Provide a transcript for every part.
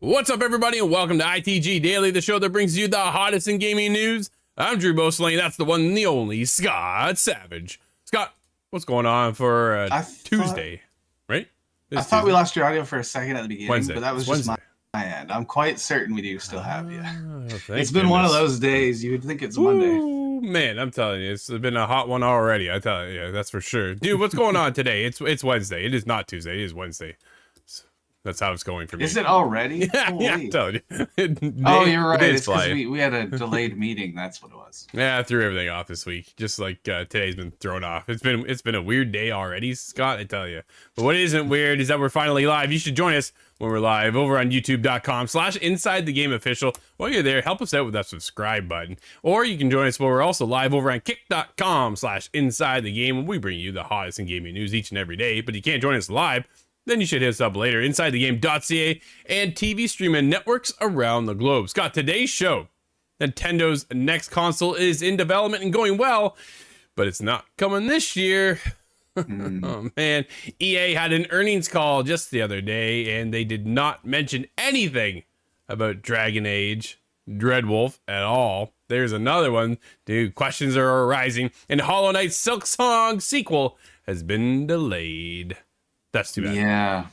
What's up, everybody, and welcome to ITG Daily, the show that brings you the hottest in gaming news. I'm Drew Boslane. That's the one and the only Scott Savage. Scott, what's going on for Tuesday, right? I thought we lost your audio for a second at the beginning, Wednesday. but that was just my end. I'm quite certain we do still have you. It's been one of those days. You would think it's Monday. Ooh, man, I'm telling you, it's been a hot one already. I tell you, that's for sure. Dude, what's going on today? It's Wednesday. It is not Tuesday. It is Wednesday. That's how it's going for me. Is it already? Yeah, I'm telling you. Oh, you're right. It's because we had a delayed meeting. That's what it was. Yeah, I threw everything off this week. Just like today's been thrown off. It's been a weird day already, Scott, I tell you. But what isn't weird is that we're finally live. You should join us when we're live over on youtube.com/InsideTheGameOfficial. While you're there, help us out with that subscribe button. Or you can join us when we're also live over on kick.com/InsideTheGame, when we bring you the hottest in gaming news each and every day. But you can't join us live, then you should hit us up later, InsideTheGame.ca and TV streaming networks around the globe. Scott, today's show, Nintendo's next console is in development and going well, but it's not coming this year. Oh, man. EA had an earnings call just the other day, and they did not mention anything about Dragon Age, Dreadwolf at all. There's another one. Dude, questions are arising, and Hollow Knight's Silksong sequel has been delayed. That's too bad. Yeah.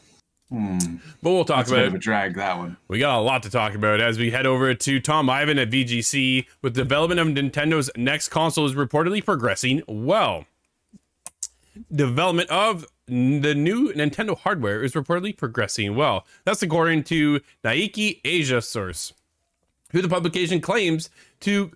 But we'll talk That's about a bit of a drag, that one. We got a lot to talk about as we head over to Tom Ivan at VGC. With development of Nintendo's next console is reportedly progressing well. Development of the new Nintendo hardware is reportedly progressing well. That's according to Nikkei Asia source, who the publication claims to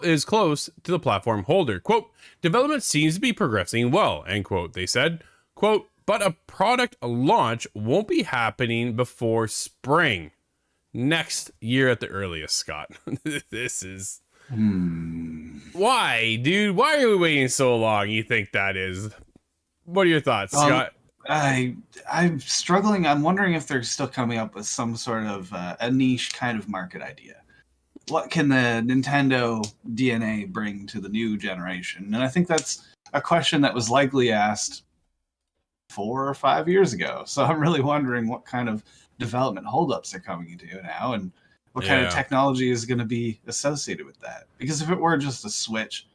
is close to the platform holder. Quote, development seems to be progressing well, end quote. They said, quote, but a product launch won't be happening before spring next year at the earliest, Scott. This is... Why, dude? Why are we waiting so long? You think that is? What are your thoughts, Scott? I'm struggling. I'm wondering if they're still coming up with some sort of a niche kind of market idea. What can the Nintendo DNA bring to the new generation? And I think that's a question that was likely asked 4 or 5 years ago. So I'm really wondering what kind of development holdups are coming into now, and what kind of technology is going to be associated with that. Because if it were just a Switch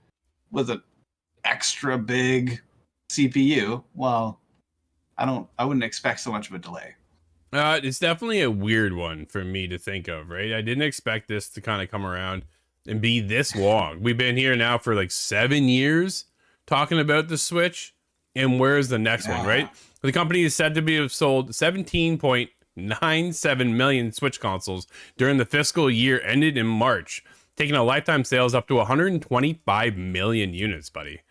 with an extra big CPU, well, I wouldn't expect so much of a delay. It's definitely a weird one for me to think of, right? I didn't expect this to kind of come around and be this long. We've been here now for like 7 years talking about the Switch, and where's the next one, right? The company is said to have sold 17.97 million Switch consoles during the fiscal year ended in March, taking a lifetime sales up to 125 million units, buddy.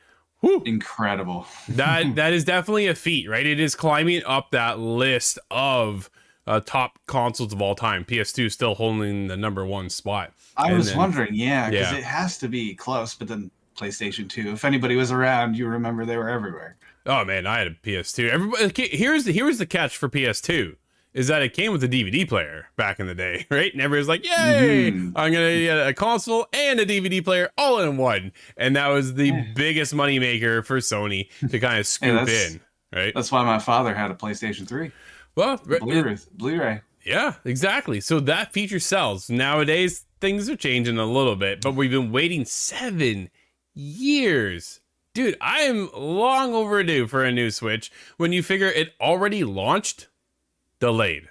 Whew. Incredible. That is definitely a feat, right? It is climbing up that list of top consoles of all time. PS2 still holding the number 1 spot. I was wondering, because it has to be close, but then PlayStation 2, if anybody was around, you remember they were everywhere. Oh man, I had a PS2. Everybody, here's the catch for PS2. Is that it came with a DVD player back in the day, right? And everybody's like, yay, I'm going to get a console and a DVD player all in one. And that was the biggest moneymaker for Sony to kind of scoop in, right? That's why my father had a PlayStation 3. Well, Blu-ray. Yeah, exactly. So that feature sells. Nowadays, things are changing a little bit, but we've been waiting 7 years. Dude, I am long overdue for a new Switch when you figure it already launched delayed,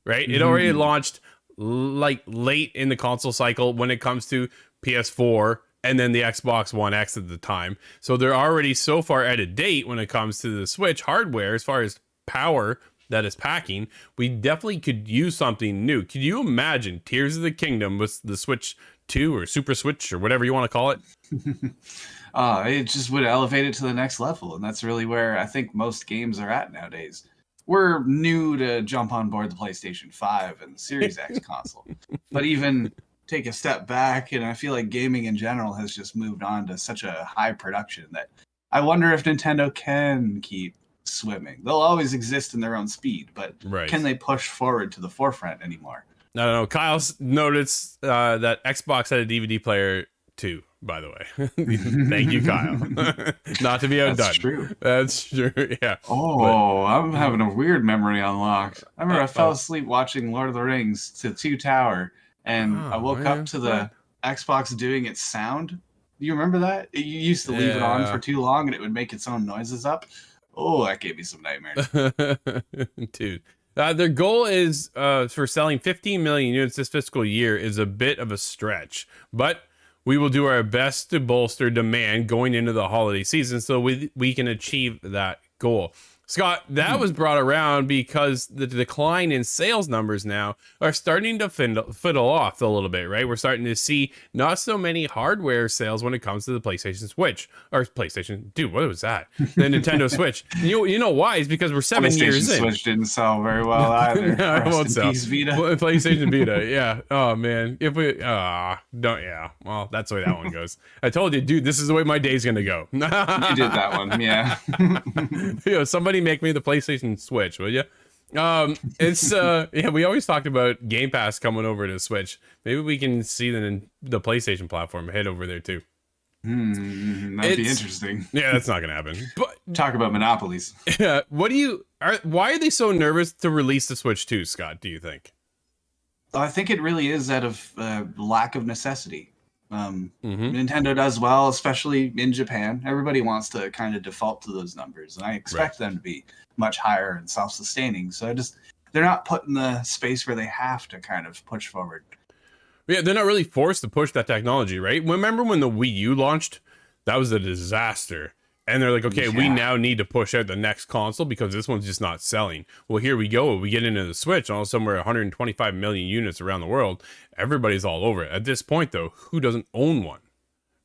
right? It already launched like late in the console cycle when it comes to PS4 and then the Xbox One X at the time. So they're already so far out of date when it comes to the Switch hardware as far as power that is packing. We definitely could use something new. Could you imagine Tears of the Kingdom with the Switch 2 or Super Switch or whatever you want to call it? It just would elevate it to the next level. And that's really where I think most games are at nowadays. We're new to jump on board the PlayStation 5 and the Series X console. But even take a step back, and I feel like gaming in general has just moved on to such a high production that I wonder if Nintendo can keep swimming. They'll always exist in their own speed, but can they push forward to the forefront anymore? I don't know. Kyle noticed that Xbox had a DVD player too, by the way. Thank you, Kyle. Not to be outdone. That's true. That's true, yeah. Oh, I'm having a weird memory unlocked. I remember I fell asleep watching Lord of the Rings to 2 Tower, and I woke up to the Xbox doing its sound. Do you remember that? You used to leave it on for too long, and it would make its own noises up. Oh, that gave me some nightmares. Dude. Their goal is for selling 15 million units this fiscal year is a bit of a stretch, but we will do our best to bolster demand going into the holiday season so we can achieve that goal. Scott, that was brought around because the decline in sales numbers now are starting to fiddle off a little bit, right? We're starting to see not so many hardware sales when it comes to the PlayStation Switch. Or PlayStation, dude, what was that? The Nintendo Switch. You know why? It's because we're 7 years in. Switch didn't sell very well either. No, it won't sell. Vita. PlayStation Vita, yeah. Oh, man. If we, well, that's the way that one goes. I told you, dude, this is the way my day's going to go. You did that one, yeah. Somebody make me the PlayStation Switch, will you? We always talked about Game Pass coming over to Switch. Maybe we can see the PlayStation platform head over there too. That'd be interesting. Yeah, that's not gonna happen. But talk about monopolies. Yeah, why are they so nervous to release the Switch 2, Scott? Do you think? I think it really is out of lack of necessity. Nintendo does well, especially in Japan. Everybody wants to kind of default to those numbers, and I expect them to be much higher and self-sustaining. So they're not put in the space where they have to kind of push forward. Yeah, they're not really forced to push that technology, right? Remember when the Wii U launched? That was a disaster. And they're like, okay, we now need to push out the next console because this one's just not selling. Well, here we go. We get into the Switch. All of a sudden, we're 125 million units around the world. Everybody's all over it. At this point, though, who doesn't own one,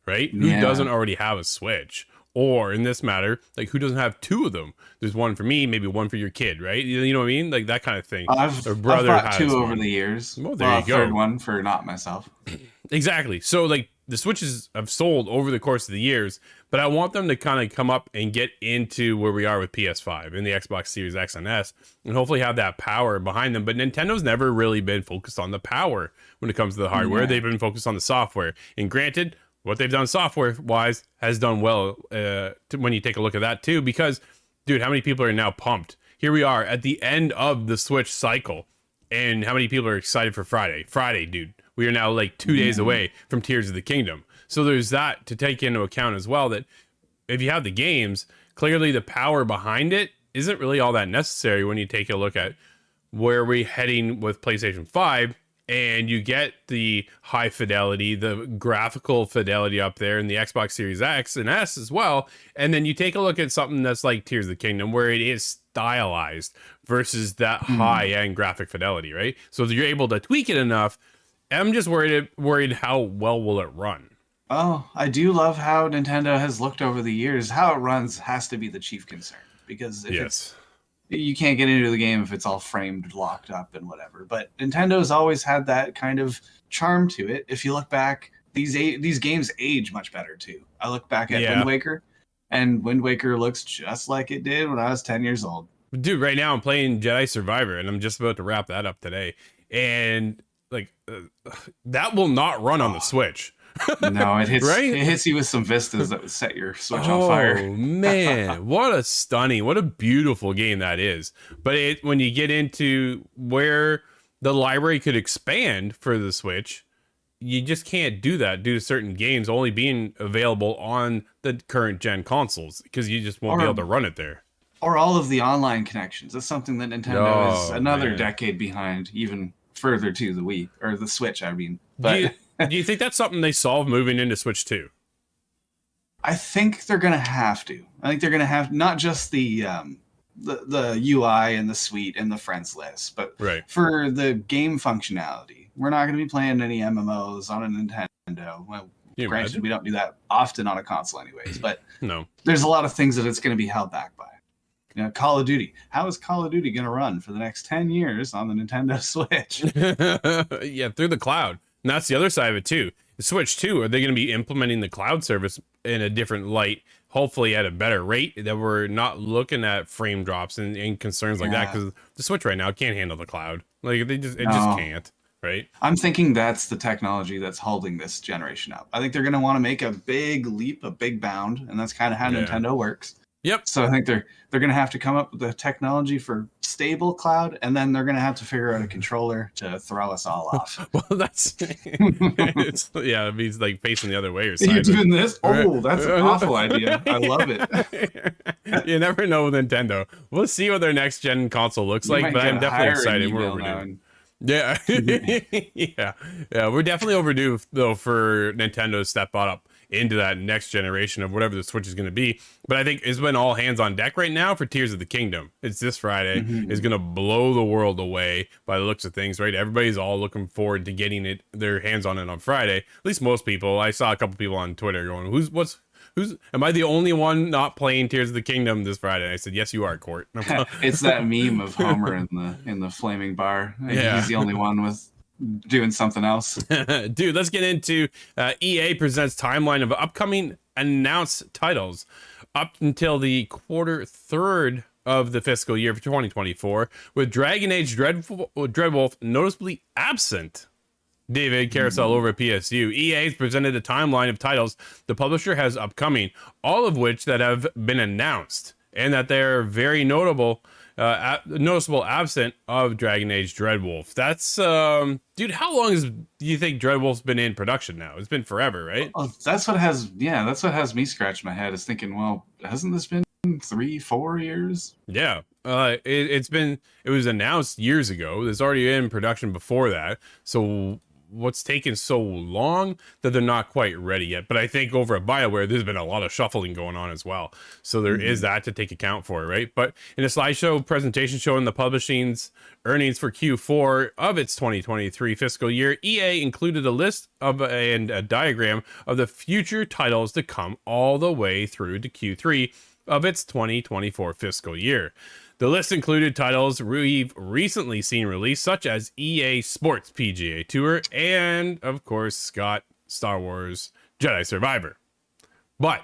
right? Who doesn't already have a Switch? Or in this matter, like who doesn't have 2 of them? There's one for me, maybe one for your kid, right? You know what I mean? Like that kind of thing. I've bought 2 over the years. Well, there you go. Third one for not myself. Exactly. So like the Switches have sold over the course of the years, but I want them to kind of come up and get into where we are with PS5 and the Xbox Series X and S, and hopefully have that power behind them. But Nintendo's never really been focused on the power when it comes to the hardware. They've been focused on the software. And granted, what they've done software-wise has done well when you take a look at that too, because, dude, how many people are now pumped? Here we are at the end of the Switch cycle, and how many people are excited for Friday? Friday, dude. We are now like 2 days away from Tears of the Kingdom. So there's that to take into account as well, that if you have the games, clearly the power behind it isn't really all that necessary when you take a look at where we're heading with PlayStation 5, and you get the high fidelity, the graphical fidelity up there in the Xbox Series X and S as well. And then you take a look at something that's like Tears of the Kingdom, where it is stylized versus that high-end graphic fidelity, right? So if you're able to tweak it enough, I'm just worried how well will it run. Oh, I do love how Nintendo has looked over the years. How it runs has to be the chief concern, because if you can't get into the game if it's all framed, locked up, and whatever. But Nintendo's always had that kind of charm to it. If you look back, these games age much better too. I look back at Wind Waker, and Wind Waker looks just like it did when I was 10 years old. Dude, right now I'm playing Jedi Survivor, and I'm just about to wrap that up today. And that will not run on the Switch. No, it hits right? It hits you with some vistas that would set your Switch on fire. Oh man, what a beautiful game that is. But when you get into where the library could expand for the Switch, you just can't do that due to certain games only being available on the current gen consoles, because you just won't be able to run it there. Or all of the online connections. That's something that Nintendo is another decade behind, even further to the Wii, or the Switch, I mean. But do you think that's something they solve moving into Switch 2? I think they're going to have to. I think they're going to have not just the UI and the suite and the friends list, but for the game functionality. We're not going to be playing any MMOs on a Nintendo. Well, granted, we don't do that often on a console anyways, but there's a lot of things that it's going to be held back by. You know, Call of Duty. How is Call of Duty going to run for the next 10 years on the Nintendo Switch? Yeah, through the cloud. And that's the other side of it too. The Switch 2, are they going to be implementing the cloud service in a different light, hopefully at a better rate, that we're not looking at frame drops and concerns like that? Because the Switch right now can't handle the cloud. Like it just can't, right? I'm thinking that's the technology that's holding this generation up. I think they're going to want to make a big leap, a big bound, and that's kind of how Nintendo works. Yep. So I think they're going to have to come up with the technology for stable cloud, and then they're going to have to figure out a controller to throw us all off. Well, that's it means like facing the other way or something. You're doing this? Oh, that's an awful idea. I love it. You never know with Nintendo. We'll see what their next gen console looks like, but I'm definitely excited. We're overdue. Yeah. Yeah. We're definitely overdue though for Nintendo to step up into that next generation of whatever the Switch is going to be. But I think it's been all hands on deck right now for Tears of the Kingdom. It's this Friday. It's going to blow the world away by the looks of things, right? Everybody's all looking forward to getting their hands on it on Friday. At least most people. I saw a couple people on Twitter going, who's am I the only one not playing Tears of the Kingdom this Friday? And I said, yes, you are, Court. It's that meme of Homer in the flaming bar. He's the only one with doing something else. Dude, let's get into EA presents timeline of upcoming announced titles up until the quarter third of the fiscal year for 2024, with Dragon Age Dreadwolf noticeably absent. David Carousel over at PSU. EA has presented a timeline of titles the publisher has upcoming, all of which that have been announced, and that they're very noticeable absent of Dragon Age Dreadwolf. That's dude, how long do you think Dreadwolf's been in production now? It's been forever, right? Oh, that's what has me scratching my head, is thinking, well, hasn't this been 3-4 years? Yeah. It was announced years ago. It's already in production before that. So what's taken so long that they're not quite ready yet? But I think over at BioWare, there's been a lot of shuffling going on as well. So there is that to take account for, right? But in a slideshow presentation showing the publishing's earnings for Q4 of its 2023 fiscal year, EA included a list and a diagram of the future titles to come all the way through to Q3 of its 2024 fiscal year. The list included titles we've recently seen released, such as EA Sports PGA Tour, and of course, Scott Star Wars Jedi Survivor. But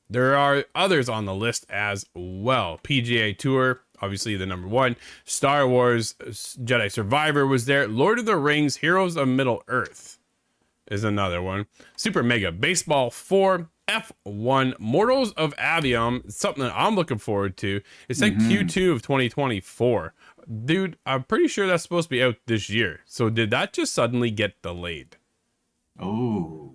there are others on the list as well. PGA Tour, obviously the number one. Star Wars Jedi Survivor was there. Lord of the Rings Heroes of Middle Earth is another one. Super Mega Baseball 4. F1 Mortals of Avium, something that I'm looking forward to. It said Q2 of 2024. Dude, I'm pretty sure that's supposed to be out this year. So did that just suddenly get delayed? Oh.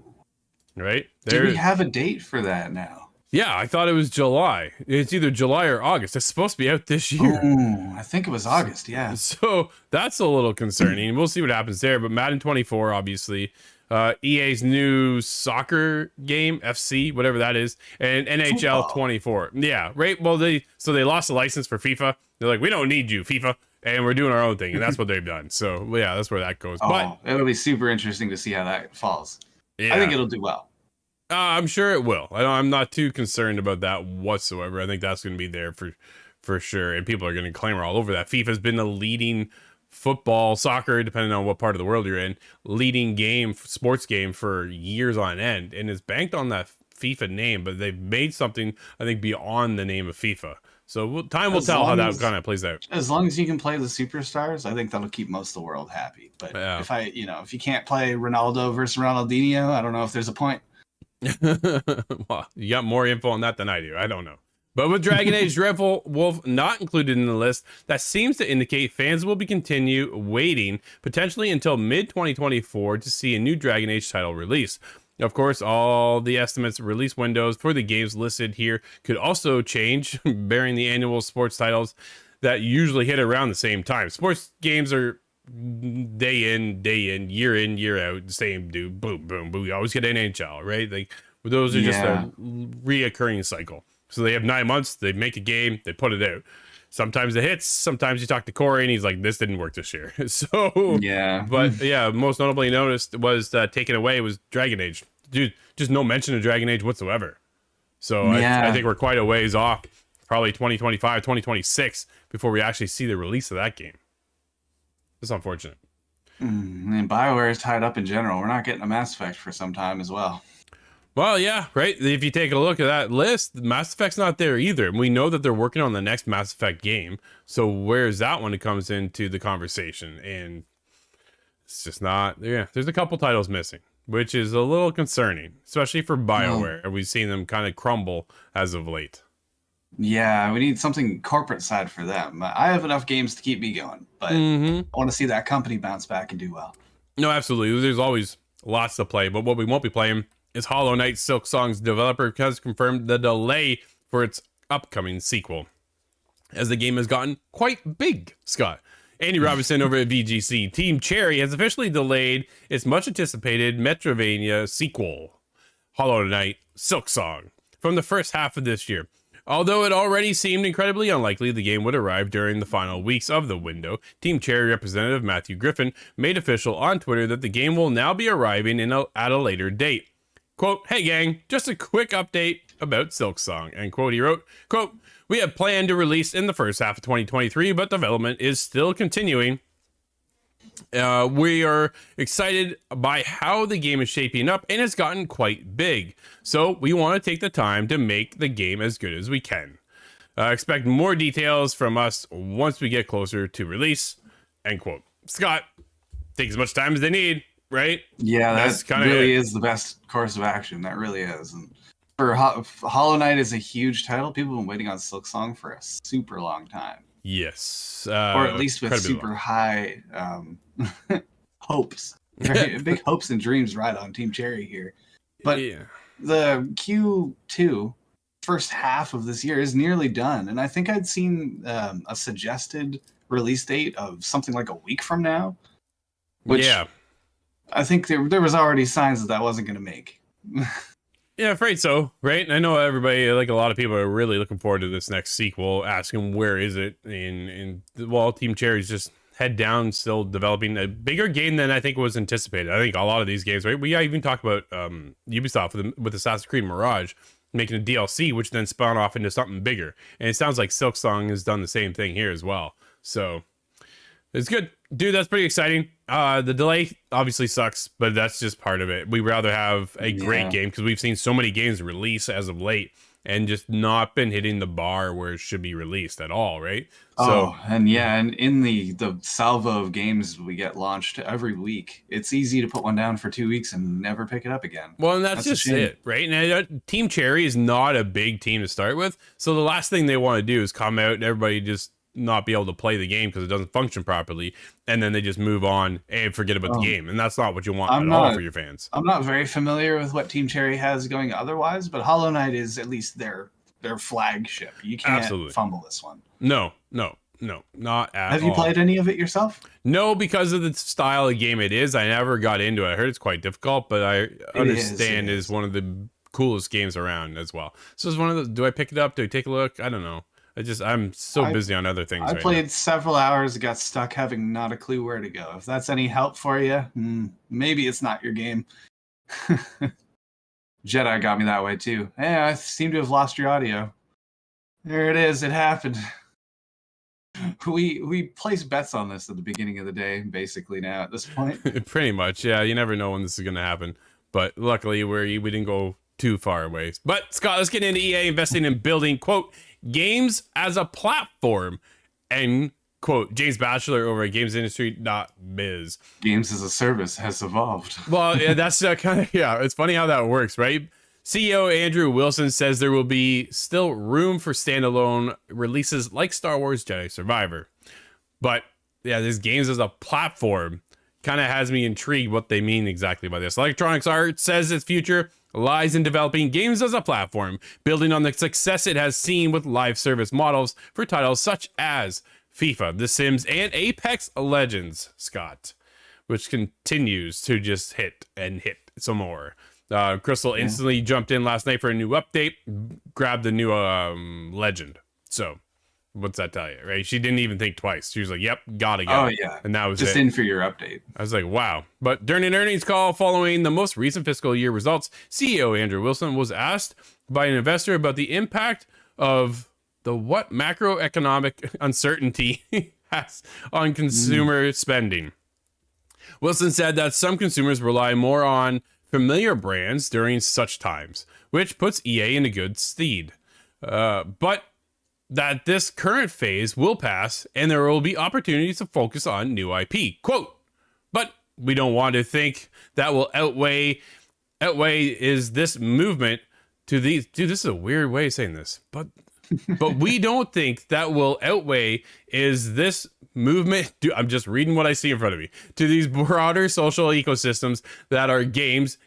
Right? Do we have a date for that now? Yeah, I thought it was July. It's either July or August. It's supposed to be out this year. Oh, I think it was August, yeah. So that's a little concerning. We'll see what happens there. But Madden 24, obviously. EA's new soccer game, FC, whatever that is, and NHL Football 24. Yeah, right. Well, they lost the license for FIFA. They're like, we don't need you, FIFA, and we're doing our own thing, and that's what they've done. So yeah, that's where that goes. But it'll be super interesting to see how that falls. Yeah. I think it'll do well. I'm sure it will. I'm not too concerned about that whatsoever. I think that's going to be there for sure, and people are going to clamor all over that. FIFA's been the leading football, soccer, depending on what part of the world you're in, leading sports game for years on end, and it's banked on that FIFA name, but they've made something, I think, beyond the name of FIFA. So time will tell how that kind of plays out. As long as you can play the superstars, I think that'll keep most of the world happy. But if you can't play Ronaldo versus Ronaldinho, I don't know if there's a point. Well, you got more info on that than I do. I don't know. But with Dragon Age Dreadwolf not included in the list, that seems to indicate fans will be continue waiting potentially until mid-2024 to see a new Dragon Age title release. Of course, all the estimates release windows for the games listed here could also change, bearing the annual sports titles that usually hit around the same time. Sports games are day in, year out, the same dude, boom, boom, boom. You always get NHL, right? Like those are just a reoccurring cycle. So they have 9 months, they make a game, they put it out. Sometimes it hits, sometimes you talk to Corey and he's like, this didn't work this year. So, but yeah, most notably noticed was taken away was Dragon Age. Dude, just no mention of Dragon Age whatsoever. So I think we're quite a ways off, probably 2025, 2026, before we actually see the release of that game. It's unfortunate. And BioWare is tied up in general. We're not getting a Mass Effect for some time as well. Well, yeah, right. If you take a look at that list, Mass Effect's not there either. And we know that they're working on the next Mass Effect game. So where's that when it comes into the conversation? And it's just not, there's a couple titles missing, which is a little concerning, especially for BioWare. We've seen them kind of crumble as of late. Yeah, we need something corporate side for them. I have enough games to keep me going, but I want to see that company bounce back and do well. No, absolutely. There's always lots to play, but what we won't be playing is Hollow Knight. Silksong's developer has confirmed the delay for its upcoming sequel, as the game has gotten quite big, Scott. Andy Robinson over at VGC. Team Cherry has officially delayed its much-anticipated Metroidvania sequel, Hollow Knight Silksong, from the first half of this year. Although it already seemed incredibly unlikely the game would arrive during the final weeks of the window, Team Cherry representative Matthew Griffin made official on Twitter that the game will now be arriving at a later date. Quote, "Hey gang, just a quick update about Silksong." And quote, he wrote, quote, "We have planned to release in the first half of 2023, but development is still continuing. We are excited by how the game is shaping up, and it's gotten quite big. So we want to take the time to make the game as good as we can. Expect more details from us once we get closer to release." End quote. Scott, take as much time as they need, right? Yeah, that really is the best course of action. That really is. And for Hollow Knight is a huge title. People have been waiting on Silksong for a super long time. Yes. Or at least with super high hopes. Right? Big hopes and dreams right on Team Cherry here. But the Q2 first half of this year is nearly done. And I think I'd seen a suggested release date of something like a week from now. Which I think there was already signs that wasn't going to make. Yeah, afraid so, right? I know everybody, like a lot of people, are really looking forward to this next sequel, asking where is it? And well, Team Cherry's just head down, still developing a bigger game than I think was anticipated. I think a lot of these games, right? We even talked about Ubisoft with Assassin's Creed Mirage making a DLC, which then spun off into something bigger. And it sounds like Silksong has done the same thing here as well. So It's good. Dude, that's pretty exciting. The delay obviously sucks, but that's just part of it. We'd rather have a great game because we've seen so many games release as of late and just not been hitting the bar where it should be released at all, right? Oh, and in the salvo of games we get launched every week, it's easy to put one down for 2 weeks and never pick it up again. Well, and that's just it, right? And Team Cherry is not a big team to start with, so the last thing they want to do is come out and everybody just not be able to play the game because it doesn't function properly, and then they just move on and forget about the game, and that's not what you want at all for your fans. I'm not very familiar with what Team Cherry has going otherwise, but Hollow Knight is at least their flagship. You can't fumble this one. No, not at all. Have you played any of it yourself? No, because of the style of game it is. I never got into it. I heard it's quite difficult, but I understand is one of the coolest games around as well. So it's one of those, do I pick it up? Do I take a look? I don't know. I'm so busy on other things. I played several hours, got stuck having not a clue where to go. If that's any help for you, maybe it's not your game. Jedi got me that way too. Hey, I seem to have lost your audio. There it is. It happened. We place bets on this at the beginning of the day, basically now at this point. Pretty much, yeah. You never know when this is going to happen. But luckily, we didn't go too far away. But Scott, let's get into EA investing in building, quote, games as a platform, end quote. James Batchelor over at gamesindustry.biz. Games as a service has evolved. Well, yeah, that's it's funny how that works, right? CEO Andrew Wilson says there will be still room for standalone releases like Star Wars Jedi Survivor. But yeah, this games as a platform kind of has me intrigued what they mean exactly by this. Electronic Arts says its future lies in developing games as a platform, building on the success it has seen with live service models for titles such as FIFA, The Sims, and Apex Legends, Scott, which continues to just hit some more. Crystal instantly jumped in last night for a new update, grabbed the new legend. So what's that tell you, right? She didn't even think twice. She was like, yep, gotta go. Oh, yeah. And that was just in for your update. I was like, wow. But during an earnings call following the most recent fiscal year results, CEO Andrew Wilson was asked by an investor about the impact of what macroeconomic uncertainty has on consumer spending. Wilson said that some consumers rely more on familiar brands during such times, which puts EA in a good stead. But that this current phase will pass and there will be opportunities to focus on new IP. Quote, but we don't want to think that will outweigh is this movement to these. Dude, this is a weird way of saying this, but we don't think that will outweigh is this movement. Dude, I'm just reading what I see in front of me, to these broader social ecosystems that are games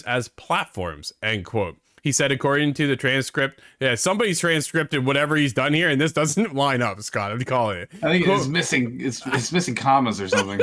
as platforms, end quote. He said, according to the transcript, somebody's transcripted whatever he's done here, and this doesn't line up, Scott. I'm calling it. I think it's missing. It's missing commas or something.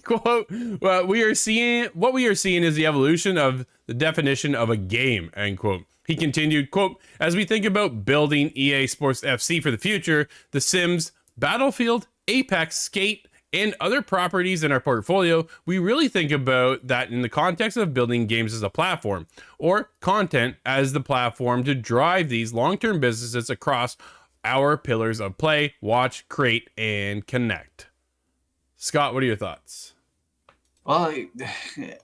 Quote: what we are seeing is the evolution of the definition of a game. End quote. He continued, quote, as we think about building EA Sports FC for the future, The Sims, Battlefield, Apex, Skate, and other properties in our portfolio, we really think about that in the context of building games as a platform, or content as the platform to drive these long-term businesses across our pillars of play, watch, create, and connect. Scott, what are your thoughts? Well,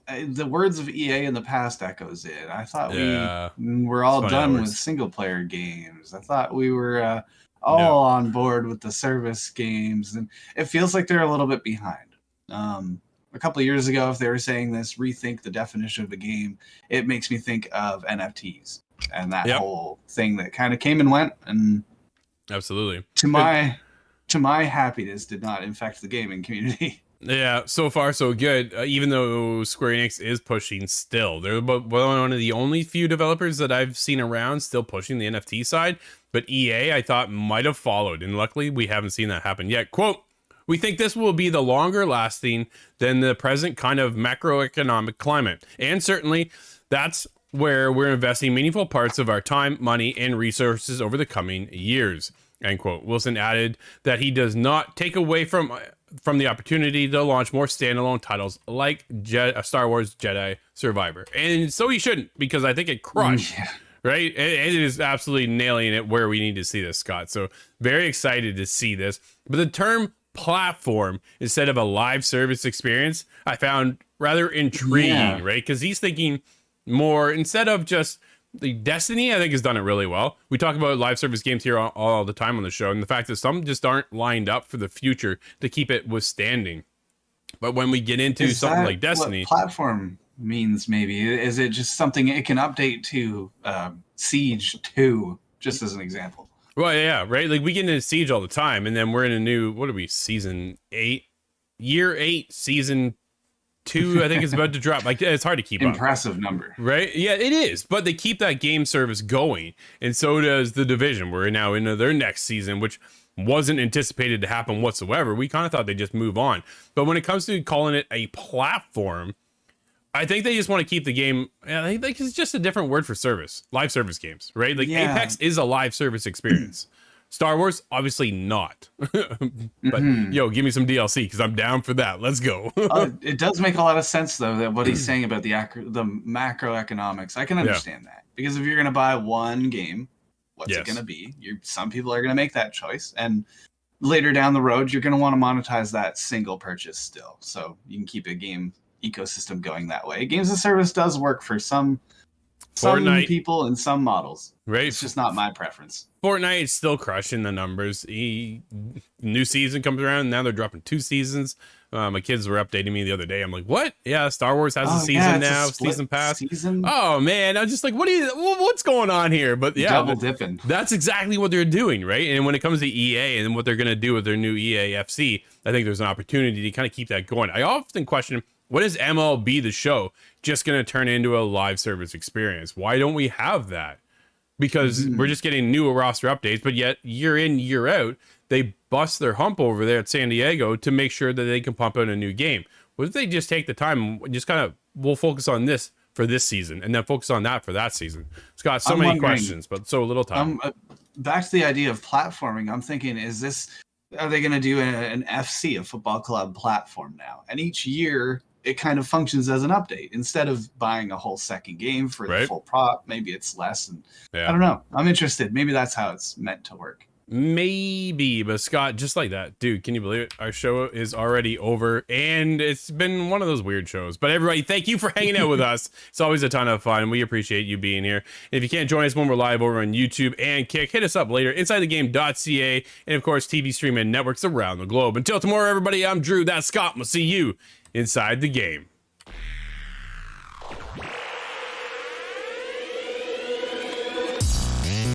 the words of EA in the past echoes it. I thought we were all done with single-player games. I thought we were all on board with the service games, and it feels like they're a little bit behind. A couple of years ago, if they were saying this, rethink the definition of a game, it makes me think of NFTs and that whole thing that kind of came and went, and absolutely, to my happiness, did not infect the gaming community. Yeah, so far so good. Even though Square Enix is pushing still, they're one of the only few developers that I've seen around still pushing the NFT side. But EA, I thought, might have followed, and luckily we haven't seen that happen yet. Quote, we think this will be the longer lasting than the present kind of macroeconomic climate. And certainly that's where we're investing meaningful parts of our time, money, and resources over the coming years, end quote. Wilson added that he does not take away from the opportunity to launch more standalone titles like Star Wars Jedi Survivor. And so he shouldn't, because I think it crushed. Yeah. Right? It is absolutely nailing it where we need to see this, Scott. So very excited to see this. But the term platform instead of a live service experience, I found rather intriguing, right? Because he's thinking more instead of just the Destiny, I think has done it really well. We talk about live service games here all the time on the show, and the fact that some just aren't lined up for the future to keep it withstanding. But when we get into something like Destiny, what platform means maybe is it just something it can update to Siege 2, just as an example. Well, yeah, right. Like we get into Siege all the time, and then we're in a new, what are we, season 8, year 8, season 2, I think is about to drop. Like it's hard to keep Impressive number, right? Yeah, it is. But they keep that game service going, and so does the Division. We're now into their next season, which wasn't anticipated to happen whatsoever. We kind of thought they'd just move on. But when it comes to calling it a platform, I think they just want to keep the game. I think it's just a different word for service, live service games, right? Like Apex is a live service experience. Star Wars, obviously not. But yo, give me some DLC because I'm down for that. Let's go. It does make a lot of sense though that what he's saying about the macroeconomics. I can understand that because if you're going to buy one game, what's it going to be? Some people are going to make that choice, and later down the road, you're going to want to monetize that single purchase still, so you can keep a game ecosystem going that way. Games as a service does work for some people and some models. Right. It's just not my preference. Fortnite is still crushing the numbers. New season comes around, and now they're dropping 2 seasons. My kids were updating me the other day. I'm like, what? Yeah, Star Wars has a season now, season pass. Oh man, I was just like, what's going on here? But yeah, double dipping. That's exactly what they're doing, right? And when it comes to EA and what they're going to do with their new EA FC, I think there's an opportunity to kind of keep that going. I often question, what is MLB The Show just going to turn into a live service experience? Why don't we have that? Because we're just getting new roster updates, but yet year in, year out, they bust their hump over there at San Diego to make sure that they can pump out a new game. What if they just take the time and just kind of, we'll focus on this for this season and then focus on that for that season? It's got so many questions, but so little time. Back to the idea of platforming, I'm thinking, are they going to do an FC, a football club platform now? And each year, it kind of functions as an update instead of buying a whole second game for the full prop. Maybe it's less. And I don't know. I'm interested. Maybe that's how it's meant to work. Maybe, but Scott, just like that, dude, can you believe it? Our show is already over, and it's been one of those weird shows. But everybody, thank you for hanging out with us. It's always a ton of fun. We appreciate you being here. If you can't join us when we're live over on YouTube and Kick, hit us up later, insidethegame.ca, and of course, TV streaming networks around the globe. Until tomorrow, everybody, I'm Drew. That's Scott. We'll see you inside the game.